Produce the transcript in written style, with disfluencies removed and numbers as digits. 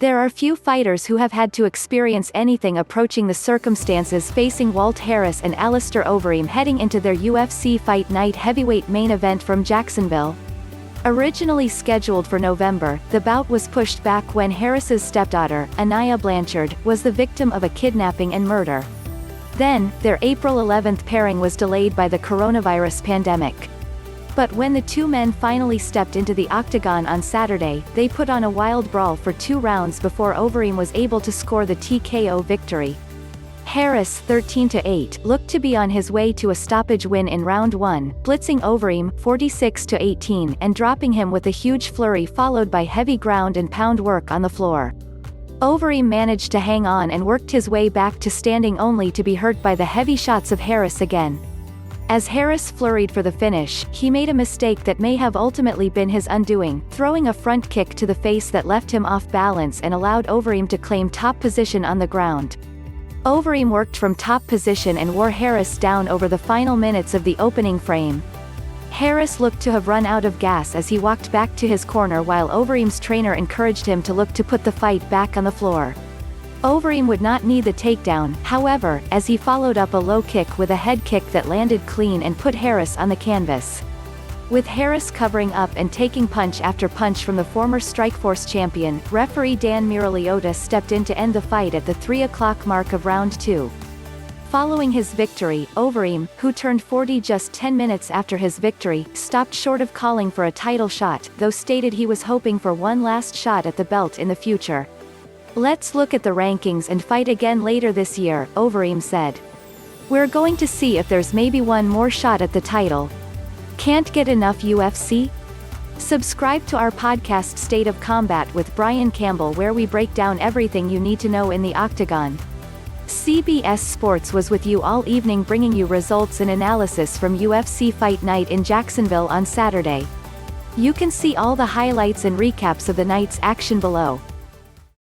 There are few fighters who have had to experience anything approaching the circumstances facing Walt Harris and Alistair Overeem heading into their UFC Fight Night heavyweight main event from Jacksonville. Originally scheduled for November, the bout was pushed back when Harris's stepdaughter, Aniah Blanchard, was the victim of a kidnapping and murder. Then, their April 11th pairing was delayed by the coronavirus pandemic. But when the two men finally stepped into the octagon on Saturday, they put on a wild brawl for 2 rounds before Overeem was able to score the TKO victory. Harris, 13-8, looked to be on his way to a stoppage win in round 1, blitzing Overeem, 46-18, and dropping him with a huge flurry followed by heavy ground and pound work on the floor. Overeem managed to hang on and worked his way back to standing only to be hurt by the heavy shots of Harris again. As Harris flurried for the finish, he made a mistake that may have ultimately been his undoing, throwing a front kick to the face that left him off balance and allowed Overeem to claim top position on the ground. Overeem worked from top position and wore Harris down over the final minutes of the opening frame. Harris looked to have run out of gas as he walked back to his corner while Overeem's trainer encouraged him to look to put the fight back on the floor. Overeem would not need the takedown, however, as he followed up a low kick with a head kick that landed clean and put Harris on the canvas. With Harris covering up and taking punch after punch from the former Strikeforce champion, referee Dan Miragliotta stepped in to end the fight at the 3 o'clock mark of round 2. Following his victory, Overeem, who turned 40 just 10 minutes after his victory, stopped short of calling for a title shot, though stated he was hoping for one last shot at the belt in the future. "Let's look at the rankings and fight again later this year," Overeem said. "We're going to see if there's maybe one more shot at the title. Can't get enough UFC?" Subscribe to our podcast State of Combat with Brian Campbell, where we break down everything you need to know in the octagon. CBS Sports was with you all evening, bringing you results and analysis from UFC Fight Night in Jacksonville on Saturday. You can see all the highlights and recaps of the night's action below.